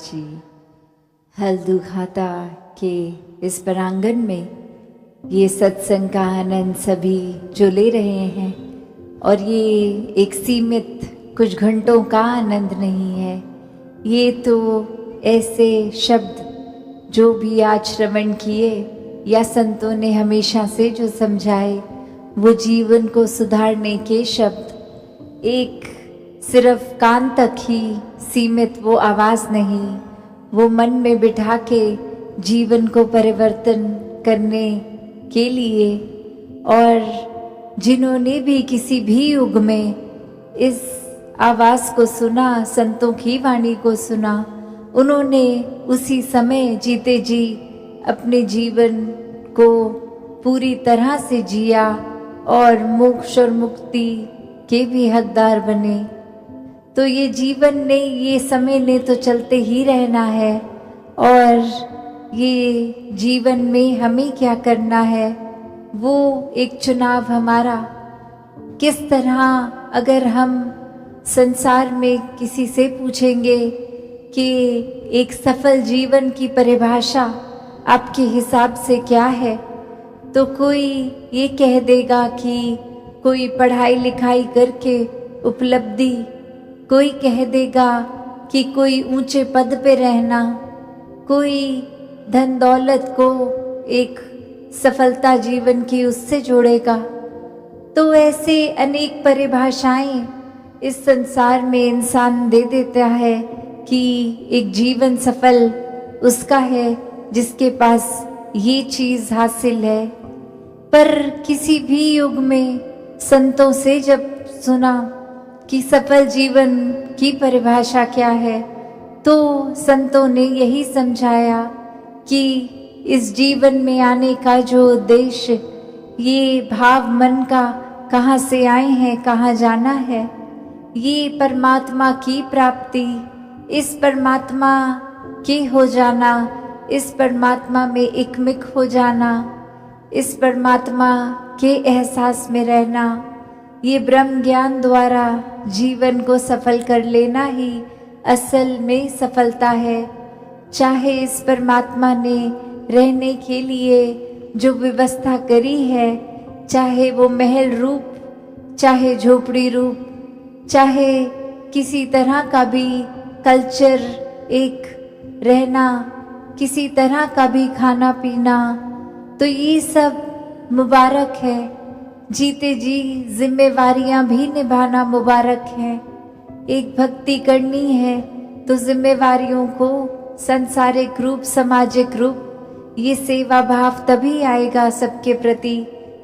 जी हल्दुघाता के इस प्रांगण में ये सत्संग का आनंद सभी जो ले रहे हैं, और ये एक सीमित कुछ घंटों का आनंद नहीं है। ये तो ऐसे शब्द जो भी आज श्रवण किए या संतों ने हमेशा से जो समझाए, वो जीवन को सुधारने के शब्द, एक सिर्फ कान तक ही सीमित वो आवाज़ नहीं, वो मन में बिठा के जीवन को परिवर्तन करने के लिए। और जिन्होंने भी किसी भी युग में इस आवाज़ को सुना, संतों की वाणी को सुना, उन्होंने उसी समय जीते जी अपने जीवन को पूरी तरह से जिया और मोक्ष और मुक्ति के भी हकदार बने। तो ये जीवन ने, ये समय ने तो चलते ही रहना है, और ये जीवन में हमें क्या करना है वो एक चुनाव हमारा। किस तरह, अगर हम संसार में किसी से पूछेंगे कि एक सफल जीवन की परिभाषा आपके हिसाब से क्या है, तो कोई ये कह देगा कि कोई पढ़ाई लिखाई करके उपलब्धि, कोई कह देगा कि कोई ऊंचे पद पे रहना, कोई धन दौलत को एक सफलता जीवन की उससे जोड़ेगा। तो ऐसे अनेक परिभाषाएं इस संसार में इंसान दे देता है कि एक जीवन सफल उसका है जिसके पास ये चीज़ हासिल है। पर किसी भी युग में संतों से जब सुना कि सफल जीवन की परिभाषा क्या है, तो संतों ने यही समझाया कि इस जीवन में आने का जो उद्देश्य, ये भाव मन का कहाँ से आए हैं, कहाँ जाना है, ये परमात्मा की प्राप्ति, इस परमात्मा के हो जाना, इस परमात्मा में एकमिक हो जाना, इस परमात्मा के एहसास में रहना, ये ब्रह्म ज्ञान द्वारा जीवन को सफल कर लेना ही असल में सफलता है। चाहे इस परमात्मा ने रहने के लिए जो व्यवस्था करी है, चाहे वो महल रूप, चाहे झोपड़ी रूप, चाहे किसी तरह का भी कल्चर, एक रहना, किसी तरह का भी खाना पीना, तो ये सब मुबारक है। जीते जी जिम्मेवारियां भी निभाना मुबारक है। एक भक्ति करनी है तो जिम्मेवारियों को सांसारिक रूप, सामाजिक रूप, ये सेवा भाव तभी आएगा सबके प्रति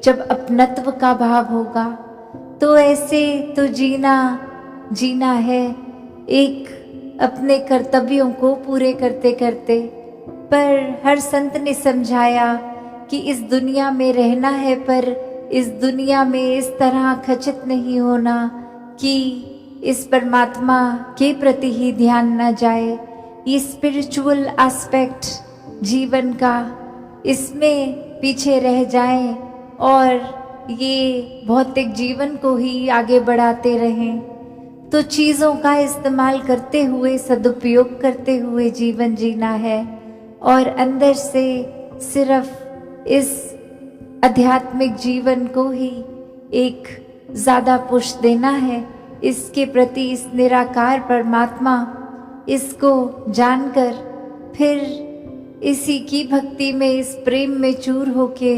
जब अपनत्व का भाव होगा। तो ऐसे तो जीना है, एक अपने कर्तव्यों को पूरे करते करते। पर हर संत ने समझाया कि इस दुनिया में रहना है, पर इस दुनिया में इस तरह खचित नहीं होना कि इस परमात्मा के प्रति ही ध्यान न जाए। ये स्पिरिचुअल एस्पेक्ट जीवन का, इसमें पीछे रह जाएं और ये भौतिक जीवन को ही आगे बढ़ाते रहें। तो चीज़ों का इस्तेमाल करते हुए, सदुपयोग करते हुए जीवन जीना है, और अंदर से सिर्फ इस आध्यात्मिक जीवन को ही एक ज़्यादा पुश देना है, इसके प्रति, इस निराकार परमात्मा, इसको जानकर फिर इसी की भक्ति में, इस प्रेम में चूर होके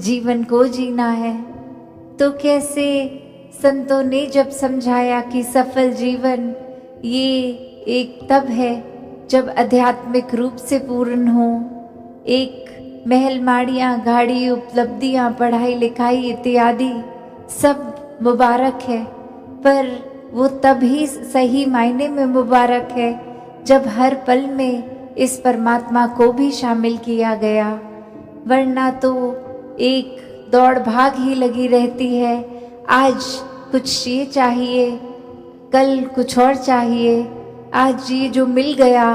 जीवन को जीना है। तो कैसे संतों ने जब समझाया कि सफल जीवन ये एक तब है जब आध्यात्मिक रूप से पूर्ण हो, एक महल माड़ियाँ, गाड़ी, उपलब्धियाँ, पढ़ाई लिखाई इत्यादि सब मुबारक है, पर वो तभी सही मायने में मुबारक है जब हर पल में इस परमात्मा को भी शामिल किया गया। वरना तो एक दौड़ भाग ही लगी रहती है। आज कुछ ये चाहिए, कल कुछ और चाहिए, आज ये जो मिल गया,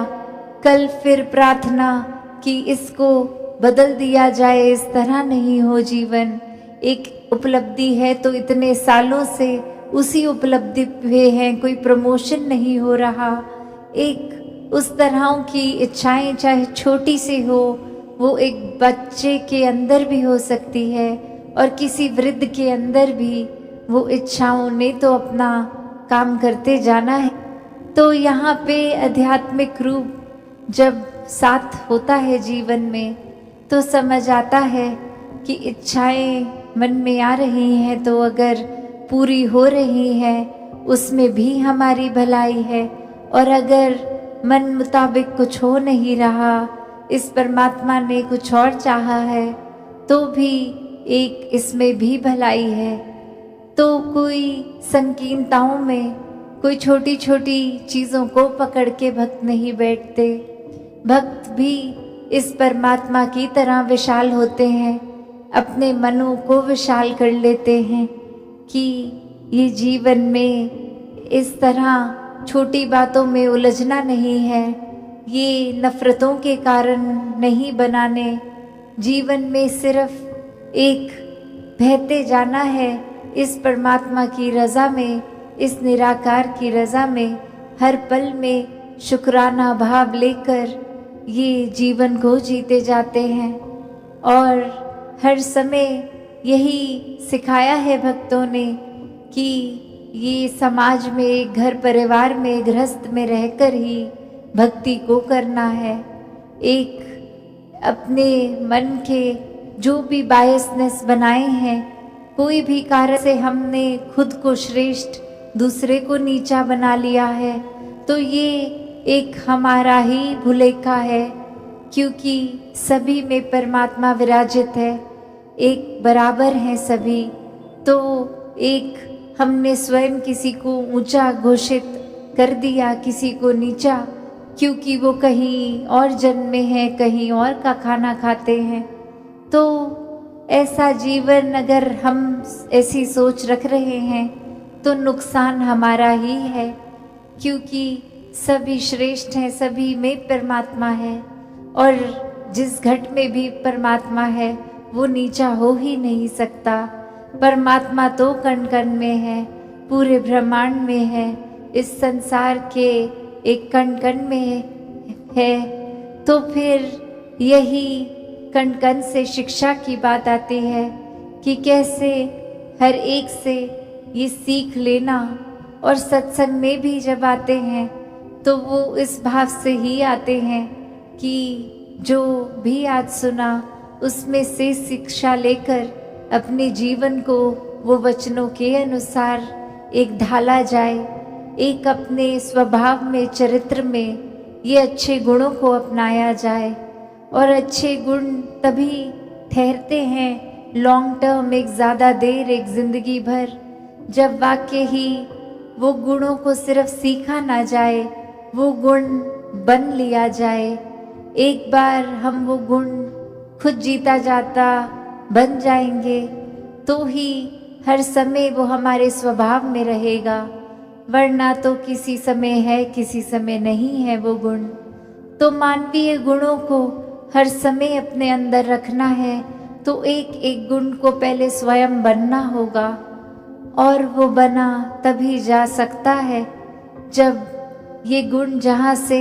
कल फिर प्रार्थना कि इसको बदल दिया जाए। इस तरह नहीं हो जीवन। एक उपलब्धि है तो इतने सालों से उसी उपलब्धि पे हैं, कोई प्रमोशन नहीं हो रहा। एक उस तरह की इच्छाएं चाहे छोटी सी हो, वो एक बच्चे के अंदर भी हो सकती है और किसी वृद्ध के अंदर भी वो इच्छाओं ने तो अपना काम करते जाना है। तो यहाँ पे आध्यात्मिक रूप जब साथ होता है जीवन में तो समझ आता है कि इच्छाएं मन में आ रही हैं तो अगर पूरी हो रही हैं उसमें भी हमारी भलाई है, और अगर मन मुताबिक कुछ हो नहीं रहा, इस परमात्मा ने कुछ और चाहा है तो भी एक इसमें भी भलाई है। तो कोई संकीर्णताओं में कोई छोटी छोटी चीज़ों को पकड़ के भक्त नहीं बैठते। भक्त भी इस परमात्मा की तरह विशाल होते हैं, अपने मनों को विशाल कर लेते हैं कि ये जीवन में इस तरह छोटी बातों में उलझना नहीं है, ये नफरतों के कारण नहीं बनाने। जीवन में सिर्फ एक बहते जाना है इस परमात्मा की रज़ा में, इस निराकार की रज़ा में, हर पल में शुक्राना भाव लेकर ये जीवन को जीते जाते हैं। और हर समय यही सिखाया है भक्तों ने कि ये समाज में, घर परिवार में, गृहस्थ में रहकर ही भक्ति को करना है। एक अपने मन के जो भी बायसनेस बनाए हैं, कोई भी कार्य से हमने खुद को श्रेष्ठ, दूसरे को नीचा बना लिया है, तो ये एक हमारा ही भुलेखा है, क्योंकि सभी में परमात्मा विराजित है, एक बराबर हैं सभी। तो एक हमने स्वयं किसी को ऊंचा घोषित कर दिया, किसी को नीचा, क्योंकि वो कहीं और जन्मे हैं, कहीं और का खाना खाते हैं। तो ऐसा जीवन अगर हम ऐसी सोच रख रहे हैं तो नुकसान हमारा ही है, क्योंकि सभी श्रेष्ठ हैं, सभी में परमात्मा है, और जिस घट में भी परमात्मा है वो नीचा हो ही नहीं सकता। परमात्मा तो कण कण में है, पूरे ब्रह्मांड में है, इस संसार के एक कण कण में है। तो फिर यही कण कण से शिक्षा की बात आती है कि कैसे हर एक से ये सीख लेना। और सत्संग में भी जब आते हैं तो वो इस भाव से ही आते हैं कि जो भी आज सुना उसमें से शिक्षा लेकर अपने जीवन को वो वचनों के अनुसार एक ढाला जाए, एक अपने स्वभाव में, चरित्र में ये अच्छे गुणों को अपनाया जाए। और अच्छे गुण तभी ठहरते हैं लॉन्ग टर्म, एक ज़्यादा देर, एक ज़िंदगी भर, जब वाकई ही वो गुणों को सिर्फ सीखा ना जाए, वो गुण बन लिया जाए। एक बार हम वो गुण खुद जीता जाता बन जाएंगे तो ही हर समय वो हमारे स्वभाव में रहेगा, वरना तो किसी समय है, किसी समय नहीं है वो गुण। तो मानवीय गुणों को हर समय अपने अंदर रखना है तो एक एक गुण को पहले स्वयं बनना होगा, और वो बना तभी जा सकता है जब ये गुण जहाँ से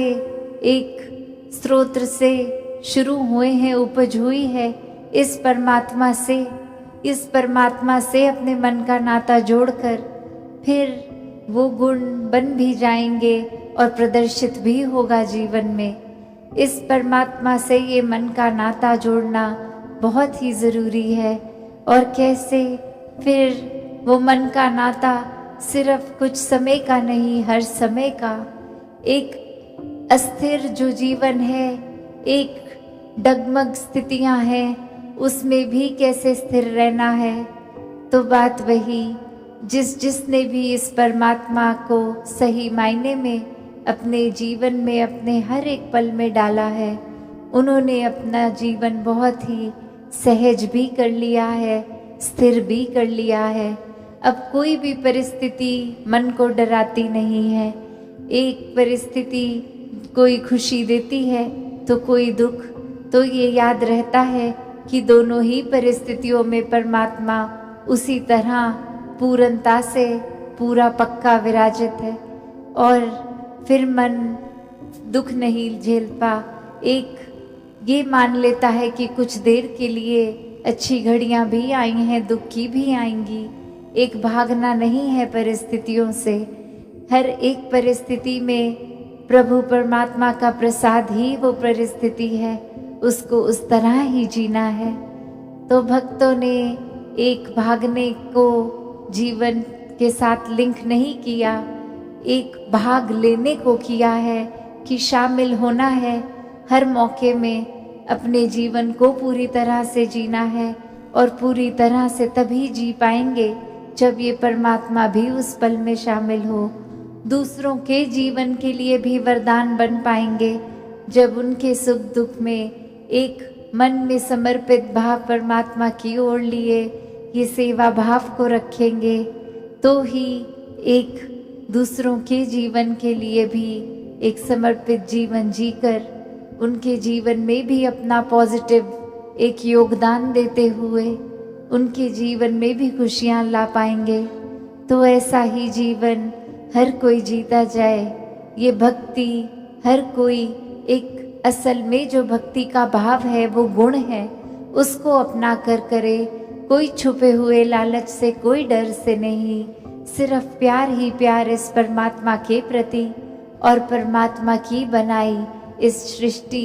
एक स्रोत से शुरू हुए हैं, उपज हुई है इस परमात्मा से अपने मन का नाता जोड़कर फिर वो गुण बन भी जाएंगे और प्रदर्शित भी होगा जीवन में। इस परमात्मा से ये मन का नाता जोड़ना बहुत ही ज़रूरी है। और कैसे फिर वो मन का नाता सिर्फ कुछ समय का नहीं, हर समय का। एक अस्थिर जो जीवन है, एक डगमग स्थितियां हैं, उसमें भी कैसे स्थिर रहना है। तो बात वही, जिसने भी इस परमात्मा को सही मायने में अपने जीवन में, अपने हर एक पल में डाला है, उन्होंने अपना जीवन बहुत ही सहज भी कर लिया है, स्थिर भी कर लिया है। अब कोई भी परिस्थिति मन को डराती नहीं है। एक परिस्थिति कोई खुशी देती है तो कोई दुख, तो ये याद रहता है कि दोनों ही परिस्थितियों में परमात्मा उसी तरह पूर्णता से पूरा पक्का विराजित है। और फिर मन दुख नहीं झेल पा, एक ये मान लेता है कि कुछ देर के लिए अच्छी घड़ियां भी आई हैं, दुख की भी आएंगी। एक भागना नहीं है परिस्थितियों से, हर एक परिस्थिति में प्रभु परमात्मा का प्रसाद ही वो परिस्थिति है, उसको उस तरह ही जीना है। तो भक्तों ने एक भागने को जीवन के साथ लिंक नहीं किया, एक भाग लेने को किया है कि शामिल होना है, हर मौके में अपने जीवन को पूरी तरह से जीना है। और पूरी तरह से तभी जी पाएंगे जब ये परमात्मा भी उस पल में शामिल हो। दूसरों के जीवन के लिए भी वरदान बन पाएंगे जब उनके सुख दुख में एक मन में समर्पित भाव परमात्मा की ओर लिए ये सेवा भाव को रखेंगे, तो ही एक दूसरों के जीवन के लिए भी एक समर्पित जीवन जीकर उनके जीवन में भी अपना पॉजिटिव एक योगदान देते हुए उनके जीवन में भी खुशियाँ ला पाएंगे। तो ऐसा ही जीवन हर कोई जीता जाए, ये भक्ति हर कोई एक असल में जो भक्ति का भाव है वो गुण है, उसको अपना कर करे। कोई छुपे हुए लालच से, कोई डर से नहीं, सिर्फ प्यार ही प्यार इस परमात्मा के प्रति और परमात्मा की बनाई इस सृष्टि,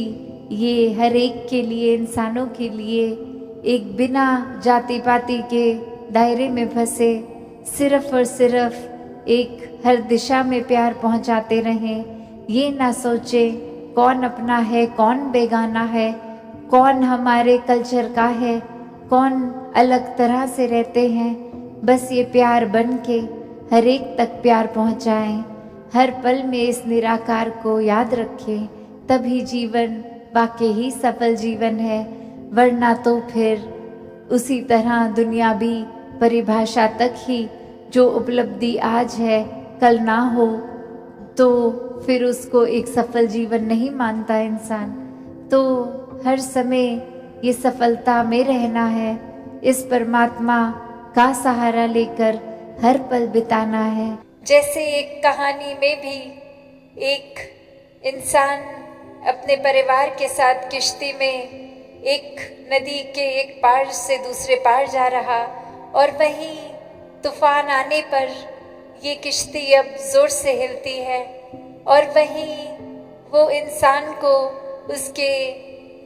ये हर एक के लिए, इंसानों के लिए एक बिना जाति पाति के दायरे में फंसे सिर्फ और सिर्फ एक हर दिशा में प्यार पहुंचाते रहें। ये ना सोचे कौन अपना है, कौन बेगाना है, कौन हमारे कल्चर का है, कौन अलग तरह से रहते हैं। बस ये प्यार बन के हर एक तक प्यार पहुंचाएं, हर पल में इस निराकार को याद रखें, तभी जीवन वाकई ही सफल जीवन है। वरना तो फिर उसी तरह दुनियावी परिभाषा तक ही जो उपलब्धि आज है कल ना हो, तो फिर उसको एक सफल जीवन नहीं मानता इंसान। तो हर समय ये सफलता में रहना है, इस परमात्मा का सहारा लेकर हर पल बिताना है। जैसे एक कहानी में भी एक इंसान अपने परिवार के साथ किश्ती में एक नदी के एक पार से दूसरे पार जा रहा, और वहीं तूफान आने पर ये किश्ती अब जोर से हिलती है, और वहीं वो इंसान को उसके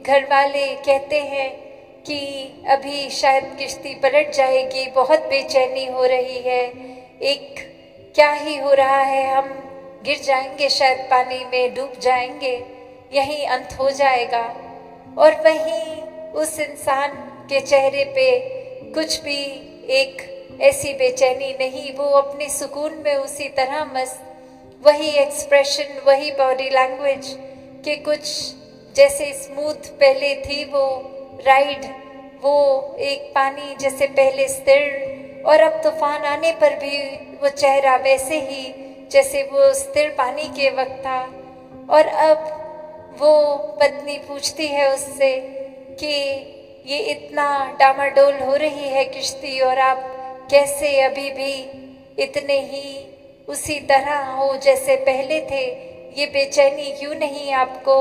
घर वाले कहते हैं कि अभी शायद किश्ती पलट जाएगी, बहुत बेचैनी हो रही है, एक क्या ही हो रहा है, हम गिर जाएंगे, शायद पानी में डूब जाएंगे, यही अंत हो जाएगा। और वहीं उस इंसान के चेहरे पे कुछ भी एक ऐसी बेचैनी नहीं, वो अपने सुकून में उसी तरह मस्त, वही एक्सप्रेशन, वही बॉडी लैंग्वेज के कुछ जैसे स्मूथ पहले थी वो राइड, वो एक पानी जैसे पहले स्थिर, और अब तूफान आने पर भी वो चेहरा वैसे ही जैसे वो स्थिर पानी के वक्त था। और अब वो पत्नी पूछती है उससे कि ये इतना डामाडोल हो रही है किश्ती, और आप कैसे अभी भी इतने ही उसी तरह हो जैसे पहले थे, ये बेचैनी क्यों नहीं आपको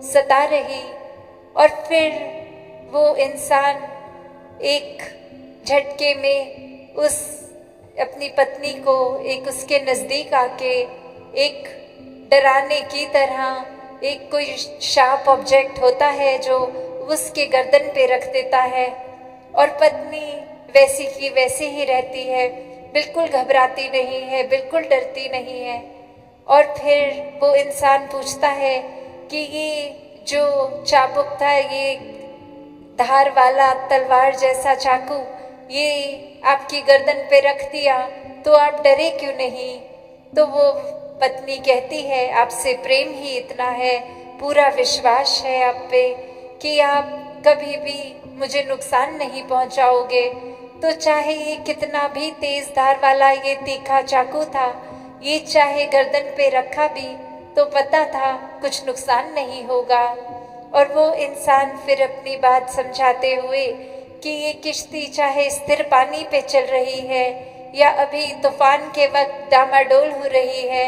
सता रही। और फिर वो इंसान एक झटके में उस अपनी पत्नी को एक उसके नज़दीक आके एक डराने की तरह एक कोई शार्प ऑब्जेक्ट होता है जो उसके गर्दन पे रख देता है, और पत्नी वैसी की वैसी ही रहती है, बिल्कुल घबराती नहीं है, बिल्कुल डरती नहीं है। और फिर वो इंसान पूछता है कि ये जो चाबुक था, ये धार वाला तलवार जैसा चाकू, ये आपकी गर्दन पे रख दिया तो आप डरे क्यों नहीं। तो वो पत्नी कहती है आपसे प्रेम ही इतना है, पूरा विश्वास है आप पे कि आप कभी भी मुझे नुकसान नहीं पहुंचाओगे। तो चाहे ये कितना भी तेज धार वाला ये तीखा चाकू था, ये चाहे गर्दन पे रखा भी तो पता था कुछ नुकसान नहीं होगा। और वो इंसान फिर अपनी बात समझाते हुए कि ये किश्ती चाहे स्थिर पानी पे चल रही है या अभी तूफान के वक्त डामाडोल हो रही है,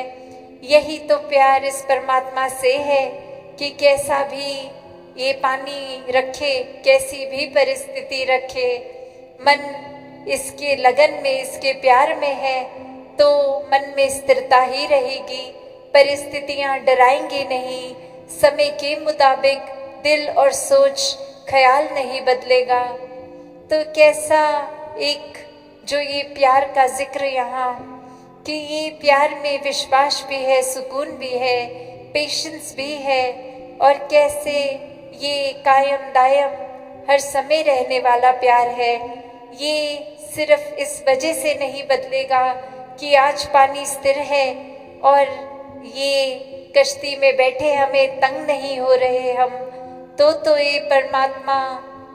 यही तो प्यार इस परमात्मा से है कि कैसा भी ये पानी रखे, कैसी भी परिस्थिति रखे, मन इसके लगन में, इसके प्यार में है तो मन में स्थिरता ही रहेगी। परिस्थितियां डराएंगी नहीं, समय के मुताबिक दिल और सोच ख्याल नहीं बदलेगा। तो कैसा एक जो ये प्यार का जिक्र यहाँ कि ये प्यार में विश्वास भी है, सुकून भी है, पेशेंस भी है, और कैसे ये कायम दायम हर समय रहने वाला प्यार है। ये सिर्फ इस वजह से नहीं बदलेगा कि आज पानी स्थिर है और ये कश्ती में बैठे हमें तंग नहीं हो रहे हम, तो ये परमात्मा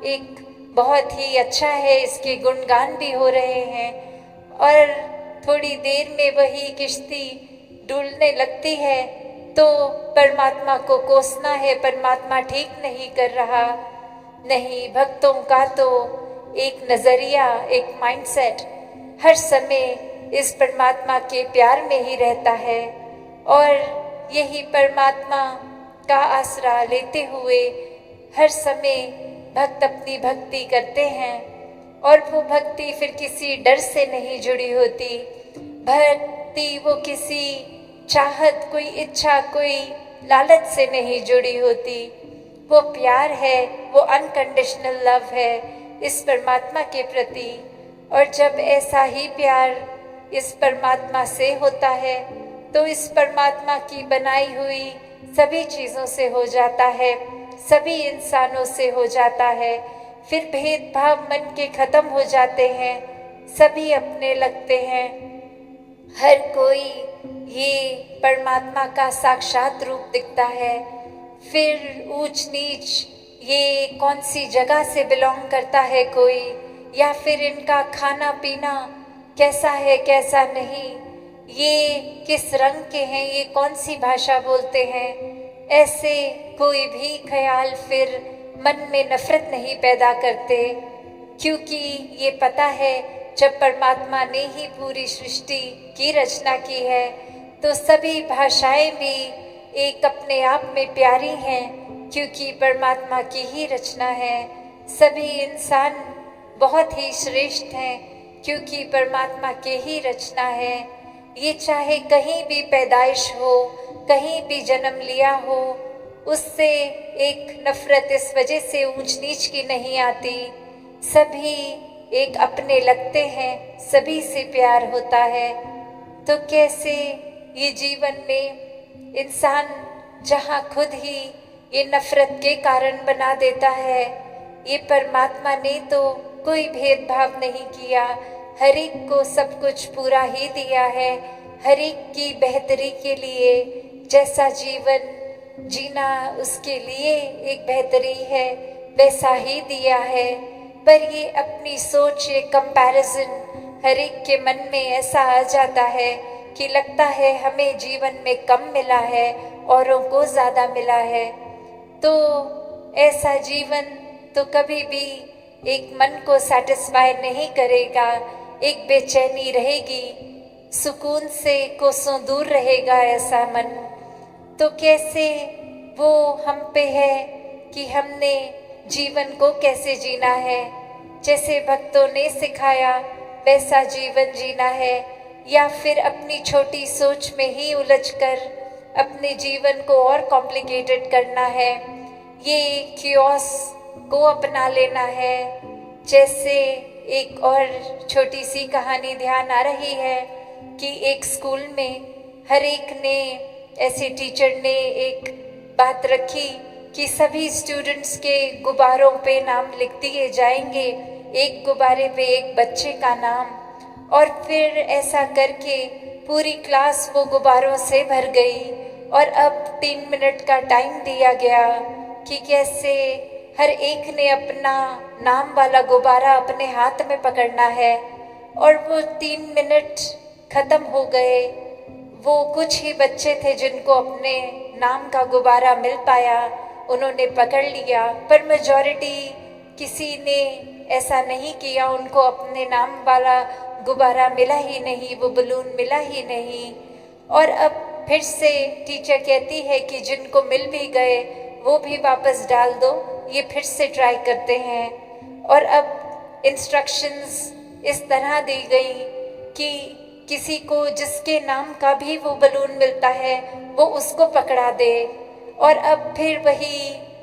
एक बहुत ही अच्छा है, इसके गुणगान भी हो रहे हैं। और थोड़ी देर में वही किश्ती डूबने लगती है तो परमात्मा को कोसना है, परमात्मा ठीक नहीं कर रहा। नहीं, भक्तों का तो एक नजरिया, एक माइंडसेट हर समय इस परमात्मा के प्यार में ही रहता है, और यही परमात्मा का आसरा लेते हुए हर समय भक्त अपनी भक्ति करते हैं। और वो भक्ति फिर किसी डर से नहीं जुड़ी होती, भक्ति वो किसी चाहत, कोई इच्छा, कोई लालच से नहीं जुड़ी होती। वो प्यार है, वो अनकंडीशनल लव है इस परमात्मा के प्रति। और जब ऐसा ही प्यार इस परमात्मा से होता है तो इस परमात्मा की बनाई हुई सभी चीज़ों से हो जाता है, सभी इंसानों से हो जाता है। फिर भेदभाव मन के खत्म हो जाते हैं, सभी अपने लगते हैं। हर कोई ये परमात्मा का साक्षात रूप दिखता है। फिर ऊंच नीच, ये कौन सी जगह से बिलोंग करता है कोई, या फिर इनका खाना पीना कैसा है कैसा नहीं, ये किस रंग के हैं, ये कौन सी भाषा बोलते हैं, ऐसे कोई भी ख्याल फिर मन में नफरत नहीं पैदा करते। क्योंकि ये पता है जब परमात्मा ने ही पूरी सृष्टि की रचना की है तो सभी भाषाएं भी एक अपने आप में प्यारी हैं, क्योंकि परमात्मा की ही रचना है। सभी इंसान बहुत ही श्रेष्ठ हैं क्योंकि परमात्मा के ही रचना है। ये चाहे कहीं भी पैदाइश हो, कहीं भी जन्म लिया हो, उससे एक नफरत इस वजह से ऊंच नीच की नहीं आती। सभी एक अपने लगते हैं, सभी से प्यार होता है। तो कैसे ये जीवन में इंसान जहाँ खुद ही ये नफरत के कारण बना देता है, ये परमात्मा ने तो कोई भेदभाव नहीं किया, हर एक को सब कुछ पूरा ही दिया है, हर एक की बेहतरी के लिए जैसा जीवन जीना उसके लिए एक बेहतरी है वैसा ही दिया है। पर ये अपनी सोच, ये कंपैरिजन हर एक के मन में ऐसा आ जाता है कि लगता है हमें जीवन में कम मिला है, औरों को ज़्यादा मिला है। तो ऐसा जीवन तो कभी भी एक मन को सेटिस्फाई नहीं करेगा, एक बेचैनी रहेगी, सुकून से कोसों दूर रहेगा ऐसा मन। तो कैसे वो हम पे है कि हमने जीवन को कैसे जीना है, जैसे भक्तों ने सिखाया वैसा जीवन जीना है, या फिर अपनी छोटी सोच में ही उलझकर अपने जीवन को और कॉम्प्लिकेटेड करना है, ये क्योस को अपना लेना है। जैसे एक और छोटी सी कहानी ध्यान आ रही है कि एक स्कूल में हर एक ने, ऐसे टीचर ने एक बात रखी कि सभी स्टूडेंट्स के गुब्बारों पे नाम लिख दिए जाएंगे, एक गुब्बारे पे एक बच्चे का नाम। और फिर ऐसा करके पूरी क्लास वो गुब्बारों से भर गई और अब 3 मिनट का टाइम दिया गया कि कैसे हर एक ने अपना नाम वाला गुब्बारा अपने हाथ में पकड़ना है। और वो 3 मिनट खत्म हो गए। वो कुछ ही बच्चे थे जिनको अपने नाम का गुब्बारा मिल पाया, उन्होंने पकड़ लिया, पर मेजॉरिटी किसी ने ऐसा नहीं किया, उनको अपने नाम वाला गुब्बारा मिला ही नहीं, वो बलून मिला ही नहीं। और अब फिर से टीचर कहती है कि जिनको मिल भी गए वो भी वापस डाल दो। ये फिर से ट्राई करते हैं और अब इंस्ट्रक्शंस इस तरह दी गई कि किसी को जिसके नाम का भी वो बलून मिलता है वो उसको पकड़ा दे। और अब फिर वही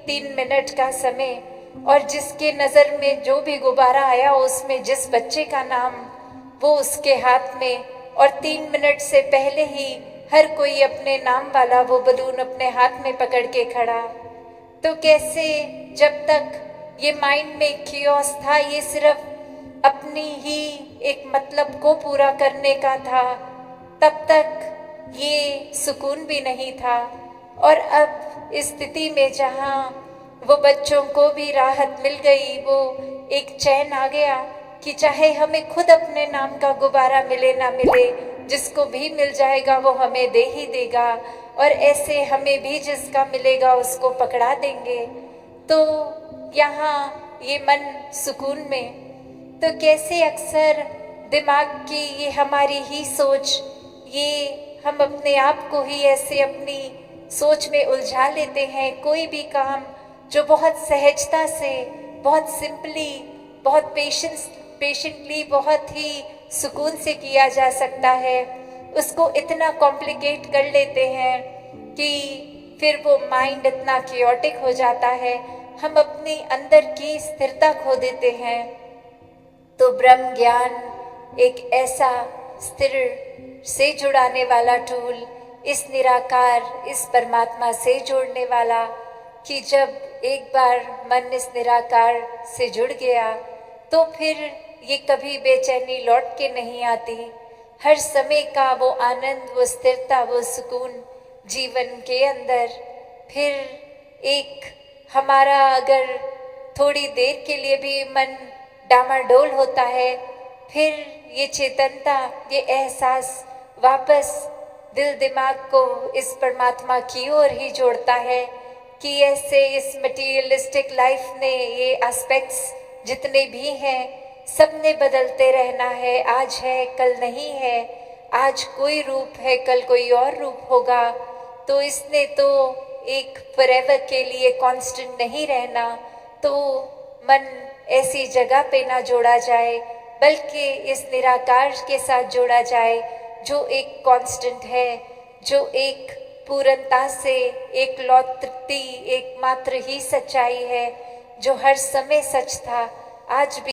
3 मिनट का समय, और जिसके नज़र में जो भी गुब्बारा आया उसमें जिस बच्चे का नाम वो उसके हाथ में, और 3 मिनट से पहले ही हर कोई अपने नाम वाला वो बलून अपने हाथ में पकड़ के खड़ा। तो कैसे जब तक ये माइंड में कियोस था, ये सिर्फ अपनी ही एक मतलब को पूरा करने का था, तब तक ये सुकून भी नहीं था। और अब इस स्थिति में जहाँ वो बच्चों को भी राहत मिल गई, वो एक चैन आ गया कि चाहे हमें खुद अपने नाम का गुब्बारा मिले ना मिले, जिसको भी मिल जाएगा वो हमें दे ही देगा, और ऐसे हमें भी जिसका मिलेगा उसको पकड़ा देंगे। तो यहाँ ये मन सुकून में, तो कैसे अक्सर दिमाग की ये हमारी ही सोच, ये हम अपने आप को ही ऐसे अपनी सोच में उलझा लेते हैं। कोई भी काम जो बहुत सहजता से, बहुत सिंपली, बहुत पेशेंटली, बहुत ही सुकून से किया जा सकता है, उसको इतना कॉम्प्लिकेट कर लेते हैं कि फिर वो माइंड इतना क्योटिक हो जाता है, हम अपनी अंदर की स्थिरता खो देते हैं। तो ब्रह्म ज्ञान एक ऐसा स्थिर से जुड़ाने वाला टूल, इस निराकार, इस परमात्मा से जोड़ने वाला, कि जब एक बार मन इस निराकार से जुड़ गया तो फिर ये कभी बेचैनी लौट के नहीं आती। हर समय का वो आनंद, वो स्थिरता, वो सुकून जीवन के अंदर। फिर एक हमारा अगर थोड़ी देर के लिए भी मन डामाडोल होता है, फिर ये चेतनता, ये एहसास वापस दिल दिमाग को इस परमात्मा की ओर ही जोड़ता है कि ऐसे इस मटीरियलिस्टिक लाइफ ने ये एस्पेक्ट्स जितने भी हैं, सब ने बदलते रहना है। आज है कल नहीं है, आज कोई रूप है कल कोई और रूप होगा। तो इसने तो एक फॉरएवर के लिए कांस्टेंट नहीं रहना। तो मन ऐसी जगह पे ना जोड़ा जाए, बल्कि इस निराकार के साथ जोड़ा जाए जो एक कांस्टेंट है, जो एक पूर्णता से, एक लौतृप्ति, एकमात्र ही सच्चाई है, जो हर समय सच था, आज भी